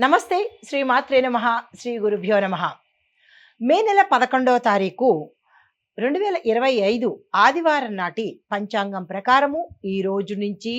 నమస్తే. శ్రీ మాత్రే నమః. శ్రీ గురుభ్యో నమః. మే నెల 11వ తారీఖు 2025 ఆదివారం నాటి పంచాంగం ప్రకారము ఈ రోజు నుంచి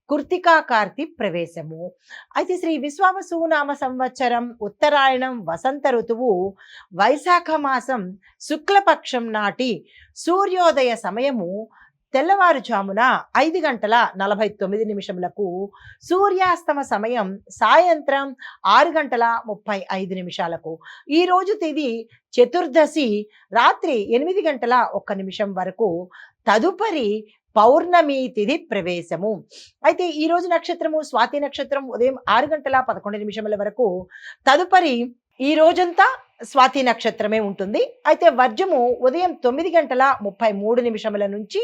కృత్తికా కార్తీ ప్రవేశము. అయితే శ్రీ విశ్వావసు నామ సంవత్సరం ఉత్తరాయణం వసంత ఋతువు వైశాఖ మాసం శుక్లపక్షం నాటి సూర్యోదయ సమయము తెల్లవారుజామున 5:49 సూర్యాస్తమ సమయం సాయంత్రం 6:35 ఈ రోజు తేదీ చతుర్దశి రాత్రి 8:01 వరకు తదుపరి పౌర్ణమి తిథి ప్రవేశము. అయితే ఈ రోజు నక్షత్రము స్వాతి నక్షత్రం ఉదయం 6:11 వరకు, తదుపరి ఈ రోజంతా స్వాతి నక్షత్రమే ఉంటుంది. అయితే వర్జము ఉదయం 9:33 నుంచి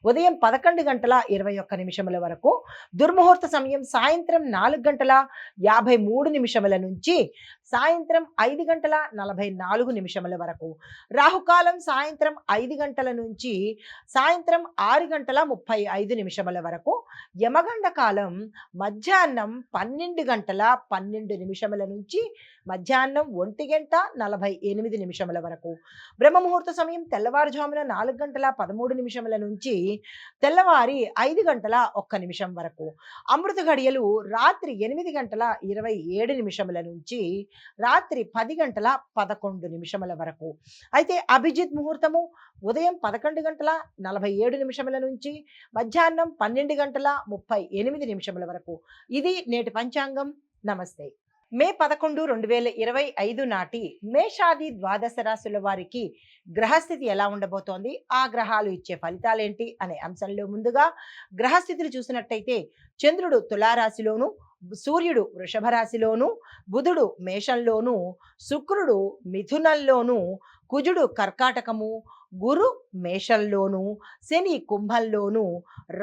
ఉదయం 11:21 వరకు, దుర్ముహూర్త సమయం సాయంత్రం 4:53 నుంచి సాయంత్రం 5:44 వరకు, రాహుకాలం సాయంత్రం 5 గంటల నుంచి సాయంత్రం 6:35 వరకు, యమగండ కాలం మధ్యాహ్నం 12:12 నుంచి మధ్యాహ్నం 1:48 వరకు, బ్రహ్మముహూర్త సమయం తెల్లవారుజామున 4:13 నుంచి తెల్లవారి 5:01 వరకు, అమృత ఘడియలు రాత్రి 8:27 నుంచి రాత్రి 10:11 వరకు. అయితే అభిజిత్ ముహూర్తము ఉదయం 11:47 నుంచి మధ్యాహ్నం 12:38 వరకు. ఇది నేటి పంచాంగం. నమస్తే. మే 11, 2025 నాటి మేషాది ద్వాదశ రాశుల వారికి గ్రహస్థితి ఎలా ఉండబోతోంది, ఆ గ్రహాలు ఇచ్చే ఫలితాలేంటి అనే అంశంలో ముందుగా గ్రహస్థితిని చూసినట్టయితే చంద్రుడు తులారాశిలోను, సూర్యుడు వృషభ రాశిలోను, బుధుడు మేషంలోను, శుక్రుడు మిథునంలోను, కుజుడు కర్కాటకము, గురు మేషంలోను, శని కుంభంలోను,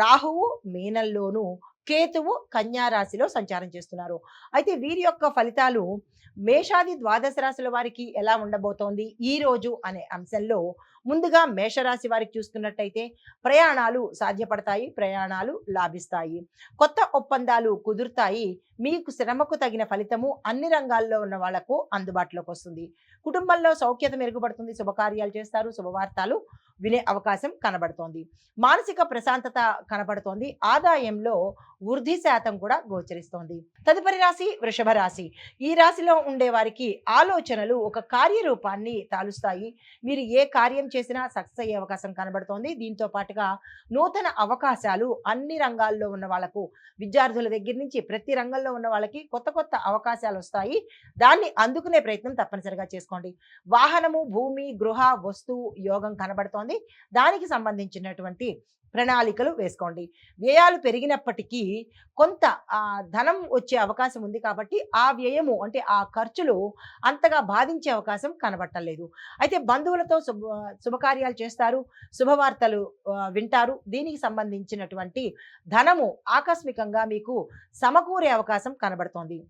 రాహువు మీనంలోను, కేతువు కన్యా రాశిలో సంచారం చేస్తున్నారు. అయితే వీరి యొక్క ఫలితాలు మేషాది ద్వాదశ రాశుల వారికి ఎలా ఉండబోతోంది ఈ రోజు అనే అంశంలో ముందుగా మేషరాశి వారికి చూస్తున్నట్టయితే ప్రయాణాలు సాధ్యపడతాయి, ప్రయాణాలు లాభిస్తాయి, కొత్త ఒప్పందాలు కుదురుతాయి, మీకు శ్రమకు తగిన ఫలితము అన్ని రంగాల్లో ఉన్న వాళ్లకు అందుబాటులోకి వస్తుంది, కుటుంబంలో సౌఖ్యత మెరుగుపడుతుంది, శుభకార్యాలు చేస్తారు, శుభవార్తలు వినే అవకాశం కనబడుతోంది, మానసిక ప్రశాంతత కనబడుతోంది, ఆదాయంలో వృద్ధి శాతం కూడా గోచరిస్తోంది. తదుపరి రాశి వృషభ రాశి. ఈ రాశిలో ఉండే వారికి ఆలోచనలు ఒక కార్యరూపాన్ని తాలుస్తాయి, మీరు ఏ కార్యం చేసినా సక్సెస్ అయ్యే అవకాశం కనబడుతోంది. దీంతో పాటుగా నూతన అవకాశాలు అన్ని రంగాల్లో ఉన్న వాళ్ళకు, విద్యార్థుల దగ్గర నుంచి ప్రతి రంగంలో ఉన్న వాళ్ళకి కొత్త కొత్త అవకాశాలు వస్తాయి. దాన్ని అందుకునే ప్రయత్నం తప్పనిసరిగా చేసుకోండి. వాహనము, భూమి, గృహ, వస్తువు యోగం కనబడుతోంది. దానికి సంబంధించినటువంటి ప్రణాళికలు వేసుకోండి. వ్యయాలు పెరిగినప్పటికీ కొంత ధనం వచ్చే అవకాశం ఉంది కాబట్టి ఆ వ్యయము అంటే ఆ ఖర్చులు అంతగా బాధించే అవకాశం కనబట్టలేదు. అయితే బంధువులతో శుభకార్యాలు చేస్తారు, శుభవార్తలు వింటారు. దీనికి సంబంధించినటువంటి ధనము ఆకస్మికంగా మీకు సమకూరే అవకాశం కనబడుతోంది.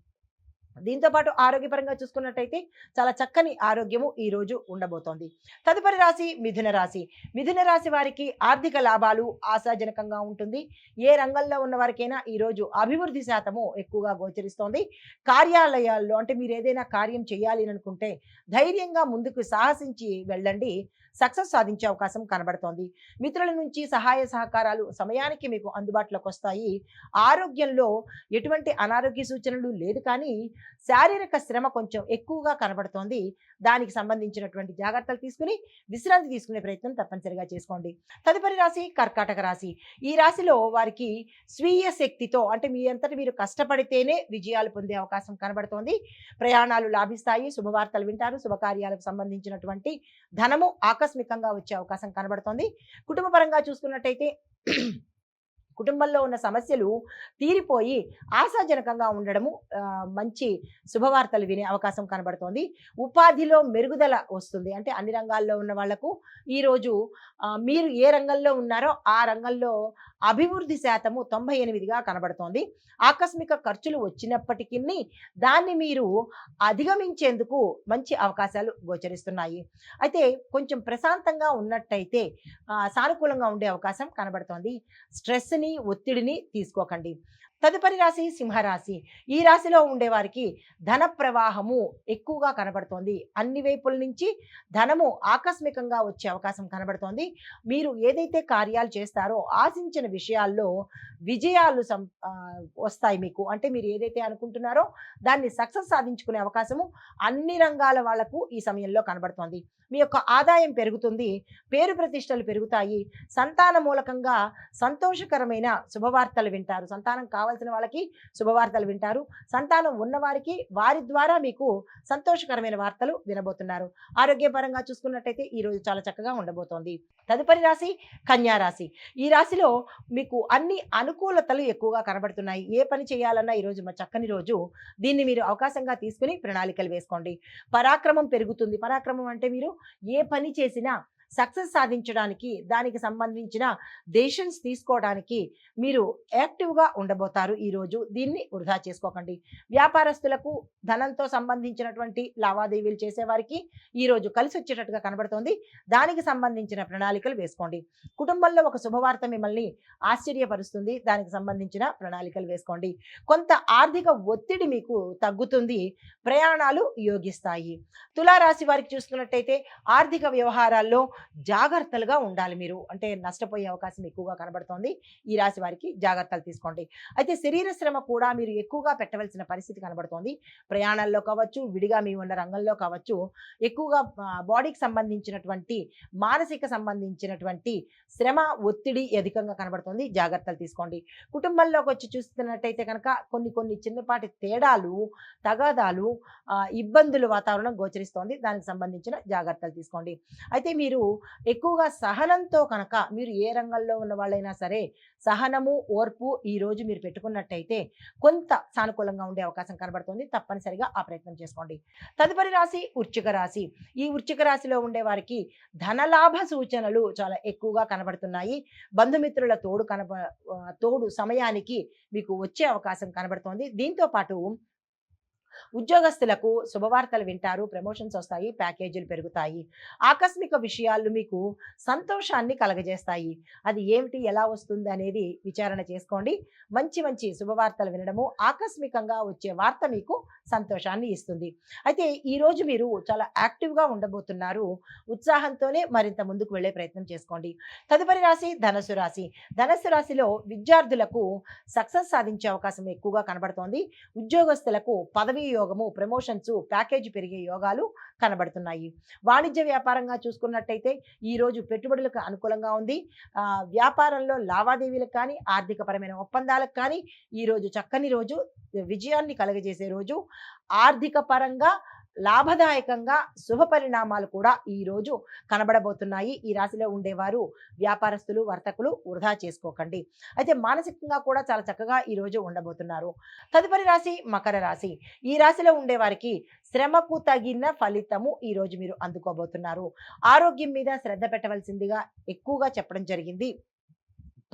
దీంతో పాటు ఆరోగ్యపరంగా చూసుకున్నట్టయితే చాలా చక్కని ఆరోగ్యము ఈ రోజు ఉండబోతోంది. తదుపరి రాశి మిథున రాశి. మిథున రాశి వారికి ఆర్థిక లాభాలు ఆశాజనకంగా ఉంటుంది. ఏ రంగంలో ఉన్న వారికైనా ఈ రోజు అభివృద్ధి శాతము ఎక్కువగా గోచరిస్తోంది. కార్యాలయాల్లో అంటే మీరు ఏదైనా కార్యం చేయాలి అనుకుంటే ధైర్యంగా ముందుకు సాహసించి వెళ్ళండి, సక్సెస్ సాధించే అవకాశం కనబడుతోంది. మిత్రుల నుంచి సహాయ సహకారాలు సమయానికి మీకు అందుబాటులోకి వస్తాయి. ఆరోగ్యంలో ఎటువంటి అనారోగ్య సూచనలు లేదు, కానీ శారీరక శ్రమ కొంచెం ఎక్కువగా కనబడుతోంది. దానికి సంబంధించినటువంటి జాగ్రత్తలు తీసుకుని విశ్రాంతి తీసుకునే ప్రయత్నం తప్పనిసరిగా చేసుకోండి. తదుపరి రాశి కర్కాటక రాశి. ఈ రాశిలో వారికి స్వీయ శక్తితో అంటే మీ అంతటి మీరు కష్టపడితేనే విజయాలు పొందే అవకాశం కనబడుతోంది. ప్రయాణాలు లాభిస్తాయి, శుభవార్తలు వింటారు, శుభకార్యాలకు సంబంధించినటువంటి ధనము ఆకస్మికంగా వచ్చే అవకాశం కనబడుతోంది. కుటుంబ పరంగా చూసుకున్నట్టయితే కుటుంబంలో ఉన్న సమస్యలు తీరిపోయి ఆశాజనకంగా ఉండడము, మంచి శుభవార్తలు వినే అవకాశం కనబడుతోంది. ఉపాధిలో మెరుగుదల వస్తుంది. అంటే అన్ని రంగాల్లో ఉన్న వాళ్లకు ఈరోజు మీరు ఏ రంగంలో ఉన్నారో ఆ రంగంలో అభివృద్ధి శాతము 98గా కనబడుతోంది. ఆకస్మిక ఖర్చులు వచ్చినప్పటికీ దాన్ని మీరు అధిగమించేందుకు మంచి అవకాశాలు గోచరిస్తున్నాయి. అయితే కొంచెం ప్రశాంతంగా ఉన్నట్టయితే సానుకూలంగా ఉండే అవకాశం కనబడుతోంది. స్ట్రెస్ని ఒత్తిడిని తీసుకోకండి. తదుపరి రాశి సింహరాశి. ఈ రాశిలో ఉండేవారికి ధన ప్రవాహము ఎక్కువగా కనబడుతోంది. అన్ని వైపుల నుంచి ధనము ఆకస్మికంగా వచ్చే అవకాశం కనబడుతోంది. మీరు ఏదైతే కార్యాలు చేస్తారో ఆశించిన విషయాల్లో విజయాలు వస్తాయి మీకు. అంటే మీరు ఏదైతే అనుకుంటున్నారో దాన్ని సక్సెస్ సాధించుకునే అవకాశము అన్ని రంగాల వాళ్లకు ఈ సమయంలో కనబడుతోంది. మీ యొక్క ఆదాయం పెరుగుతుంది. పేరు ప్రతిష్టలు పెరుగుతాయి. సంతాన మూలకంగా సంతోషకరమైన శుభవార్తలు వింటారు. సంతానం కావాల్సిన వాళ్ళకి శుభవార్తలు వింటారు. సంతానం ఉన్నవారికి వారి ద్వారా మీకు సంతోషకరమైన వార్తలు వినబోతున్నారు. ఆరోగ్యపరంగా చూసుకున్నట్టయితే ఈ రోజు చాలా చక్కగా ఉండబోతోంది. తదుపరి రాశి కన్యా రాశి. ఈ రాశిలో మీకు అన్ని అనుకూలతలు ఎక్కువగా కనబడుతున్నాయి. ఏ పని చేయాలన్నా ఈరోజు చక్కని రోజు. దీన్ని మీరు అవకాశంగా తీసుకుని ప్రణాళికలు వేసుకోండి. పరాక్రమం పెరుగుతుంది. పరాక్రమం అంటే మీరు ఏ పని చేసినా సక్సెస్ సాధించడానికి దానికి సంబంధించిన డెసిషన్స్ తీసుకోవడానికి మీరు యాక్టివ్గా ఉండబోతారు ఈరోజు. దీన్ని వృధా చేసుకోకండి. వ్యాపారస్తులకు ధనంతో సంబంధించినటువంటి లావాదేవీలు చేసేవారికి ఈరోజు కలిసి వచ్చేటట్టుగా కనబడుతోంది. దానికి సంబంధించిన ప్రణాళికలు వేసుకోండి. కుటుంబంలో ఒక శుభవార్త మిమ్మల్ని ఆశ్చర్యపరుస్తుంది. దానికి సంబంధించిన ప్రణాళికలు వేసుకోండి. కొంత ఆర్థిక ఒత్తిడి మీకు తగ్గుతుంది. ప్రయాణాలు యోగిస్తాయి. తులారాశి వారికి చూసుకున్నట్టయితే ఆర్థిక వ్యవహారాల్లో జాగ్రత్తలుగా ఉండాలి మీరు. అంటే నష్టపోయే అవకాశం ఎక్కువగా కనబడుతోంది. ఈ రాశి వారికి జాగ్రత్తలు తీసుకోండి. అయితే శరీర శ్రమ కూడా మీరు ఎక్కువగా పెట్టవలసిన పరిస్థితి కనబడుతోంది. ప్రయాణాల్లో కావచ్చు, విడిగా మీ ఉన్న రంగంలో కావచ్చు, ఎక్కువగా బాడీకి సంబంధించినటువంటి మానసిక సంబంధించినటువంటి శ్రమ ఒత్తిడి అధికంగా కనబడుతోంది. జాగ్రత్తలు తీసుకోండి. కుటుంబంలోకి వచ్చి చూస్తున్నట్టయితే కనుక కొన్ని చిన్నపాటి తేడాలు, తగాదాలు, ఇబ్బందులు వాతావరణం గోచరిస్తోంది. దానికి సంబంధించిన జాగ్రత్తలు తీసుకోండి. అయితే మీరు ఎక్కువగా సహనంతో కనుక మీరు ఏ రంగంలో ఉన్న వాళ్ళైనా సరే సహనము, ఓర్పు ఈ రోజు మీరు పెట్టుకున్నట్టయితే కొంత సానుకూలంగా ఉండే అవకాశం కనబడుతుంది. తప్పనిసరిగా ఆ ప్రయత్నం చేసుకోండి. తదుపరి రాశి వృశ్చిక రాశి. ఈ వృశ్చిక రాశిలో ఉండే వారికి ధనలాభ సూచనలు చాలా ఎక్కువగా కనబడుతున్నాయి. బంధుమిత్రుల తోడు సమయానికి మీకు వచ్చే అవకాశం కనబడుతోంది. దీంతో పాటు ఉద్యోగస్తులకు శుభవార్తలు వింటారు. ప్రమోషన్స్ వస్తాయి. ప్యాకేజీలు పెరుగుతాయి. ఆకస్మిక విషయాలు మీకు సంతోషాన్ని కలగజేస్తాయి. అది ఏమిటి, ఎలా వస్తుంది అనేది విచారణ చేసుకోండి. మంచి శుభవార్తలు వినడము, ఆకస్మికంగా వచ్చే వార్త మీకు సంతోషాన్ని ఇస్తుంది. అయితే ఈరోజు మీరు చాలా యాక్టివ్గా ఉండబోతున్నారు. ఉత్సాహంతోనే మరింత ముందుకు వెళ్ళే ప్రయత్నం చేసుకోండి. తదుపరి రాశి ధనస్సు రాశి. ధనస్సు రాశిలో విద్యార్థులకు సక్సెస్ సాధించే అవకాశం ఎక్కువగా కనబడుతోంది. ఉద్యోగస్తులకు పదవీ యోగము, ప్రమోషన్స్, ప్యాకేజీ పెరిగే యోగాలు కనబడుతున్నాయి. వాణిజ్య వ్యాపారంగా చూసుకున్నట్టయితే ఈరోజు పెట్టుబడులకు అనుకూలంగా ఉంది. వ్యాపారంలో లావాదేవీలకు కానీ, ఆర్థికపరమైన ఒప్పందాలకు కానీ ఈరోజు చక్కని రోజు. విజయాన్ని కలగజేసే రోజు. ఆర్థిక పరంగా లాభదాయకంగా శుభ పరిణామాలు కూడా ఈరోజు కనబడబోతున్నాయి. ఈ రాశిలో ఉండేవారు వ్యాపారస్తులు, వర్తకులు వృధా చేసుకోకండి. అయితే మానసికంగా కూడా చాలా చక్కగా ఈరోజు ఉండబోతున్నారు. తదుపరి రాశి మకర రాశి. ఈ రాశిలో ఉండేవారికి శ్రమకు తగిన ఫలితము ఈరోజు మీరు అందుకోబోతున్నారు. ఆరోగ్యం మీద శ్రద్ధ పెట్టవలసిందిగా ఎక్కువగా చెప్పడం జరిగింది.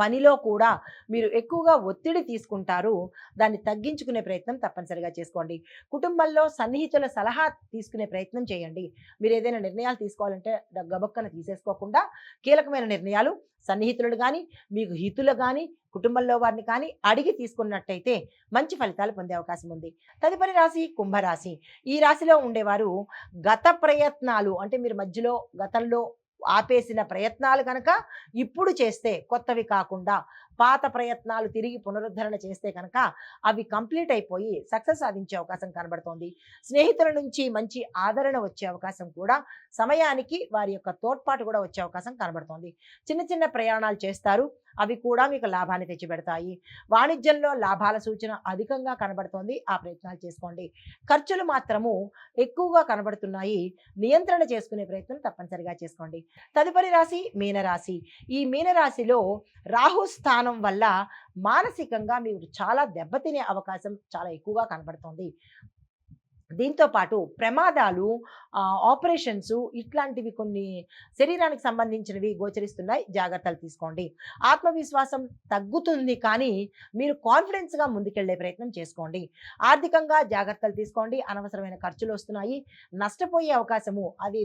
పనిలో కూడా మీరు ఎక్కువగా ఒత్తిడి తీసుకుంటారు. దాన్ని తగ్గించుకునే ప్రయత్నం తప్పనిసరిగా చేసుకోండి. కుటుంబంలో సన్నిహితుల సలహా తీసుకునే ప్రయత్నం చేయండి. మీరు ఏదైనా నిర్ణయాలు తీసుకోవాలంటే గబక్కన తీసేసుకోకుండా కీలకమైన నిర్ణయాలు సన్నిహితులు కానీ, మీకు హితులు కానీ, కుటుంబంలో వారిని కానీ అడిగి తీసుకున్నట్టయితే మంచి ఫలితాలు పొందే అవకాశం ఉంది. తదుపరి రాశి కుంభరాశి. ఈ రాశిలో ఉండేవారు గత ప్రయత్నాలు, అంటే మీరు మధ్యలో గతంలో ఆపేసిన ప్రయత్నాలు కనుక ఇప్పుడు చేస్తే, కొత్తవి కాకుండా పాత ప్రయత్నాలు తిరిగి పునరుద్ధరణ చేస్తే కనుక అవి కంప్లీట్ అయిపోయి సక్సెస్ సాధించే అవకాశం కనబడుతోంది. స్నేహితుల నుంచి మంచి ఆదరణ వచ్చే అవకాశం కూడా, సమయానికి వారి యొక్క తోడ్పాటు కూడా వచ్చే అవకాశం కనబడుతోంది. చిన్న ప్రయాణాలు చేస్తారు. అవి కూడా మీకు లాభాన్ని తెచ్చిపెడతాయి. వాణిజ్యంలో లాభాల సూచన అధికంగా కనబడుతోంది. ఆ ప్రయత్నాలు చేసుకోండి. ఖర్చులు మాత్రము ఎక్కువగా కనబడుతున్నాయి. నియంత్రణ చేసుకునే ప్రయత్నం తప్పనిసరిగా చేసుకోండి. తదుపరి రాశి మీనరాశి. ఈ మీనరాశిలో రాహు స్థానం వల్ల మానసికంగా మీరు చాలా దెబ్బతినే అవకాశం చాలా ఎక్కువగా కనబడుతోంది. దీంతో పాటు ప్రమాదాలు, ఆపరేషన్స్ ఇట్లాంటివి కొన్ని శరీరానికి సంబంధించినవి గోచరిస్తున్నాయి. జాగ్రత్తలు తీసుకోండి. ఆత్మవిశ్వాసం తగ్గుతుంది, కానీ మీరు కాన్ఫిడెన్స్గా ముందుకెళ్లే ప్రయత్నం చేసుకోండి. ఆర్థికంగా జాగ్రత్తలు తీసుకోండి. అనవసరమైన ఖర్చులు వస్తున్నాయి. నష్టపోయే అవకాశము, అది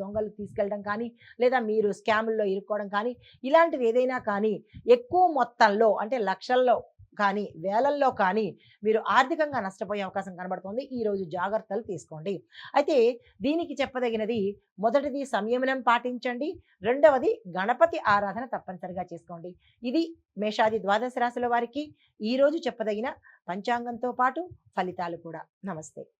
దొంగలు తీసుకెళ్ళడం కానీ, లేదా మీరు స్కాముల్లో ఇరుక్కోవడం కానీ, ఇలాంటివి ఏదైనా కానీ ఎక్కువ మొత్తంలో, అంటే లక్షల్లో కానీ వేలల్లో కానీ మీరు ఆర్థికంగా నష్టపోయే అవకాశం కనబడుతుంది. ఈరోజు జాగ్రత్తలు తీసుకోండి. అయితే దీనికి చెప్పదగినది మొదటిది సంయమనం పాటించండి. రెండవది గణపతి ఆరాధన తప్పనిసరిగా చేసుకోండి. ఇది మేషాది ద్వాదశ రాశుల వారికి ఈరోజు చెప్పదగిన పంచాంగంతో పాటు ఫలితాలు కూడా. నమస్తే.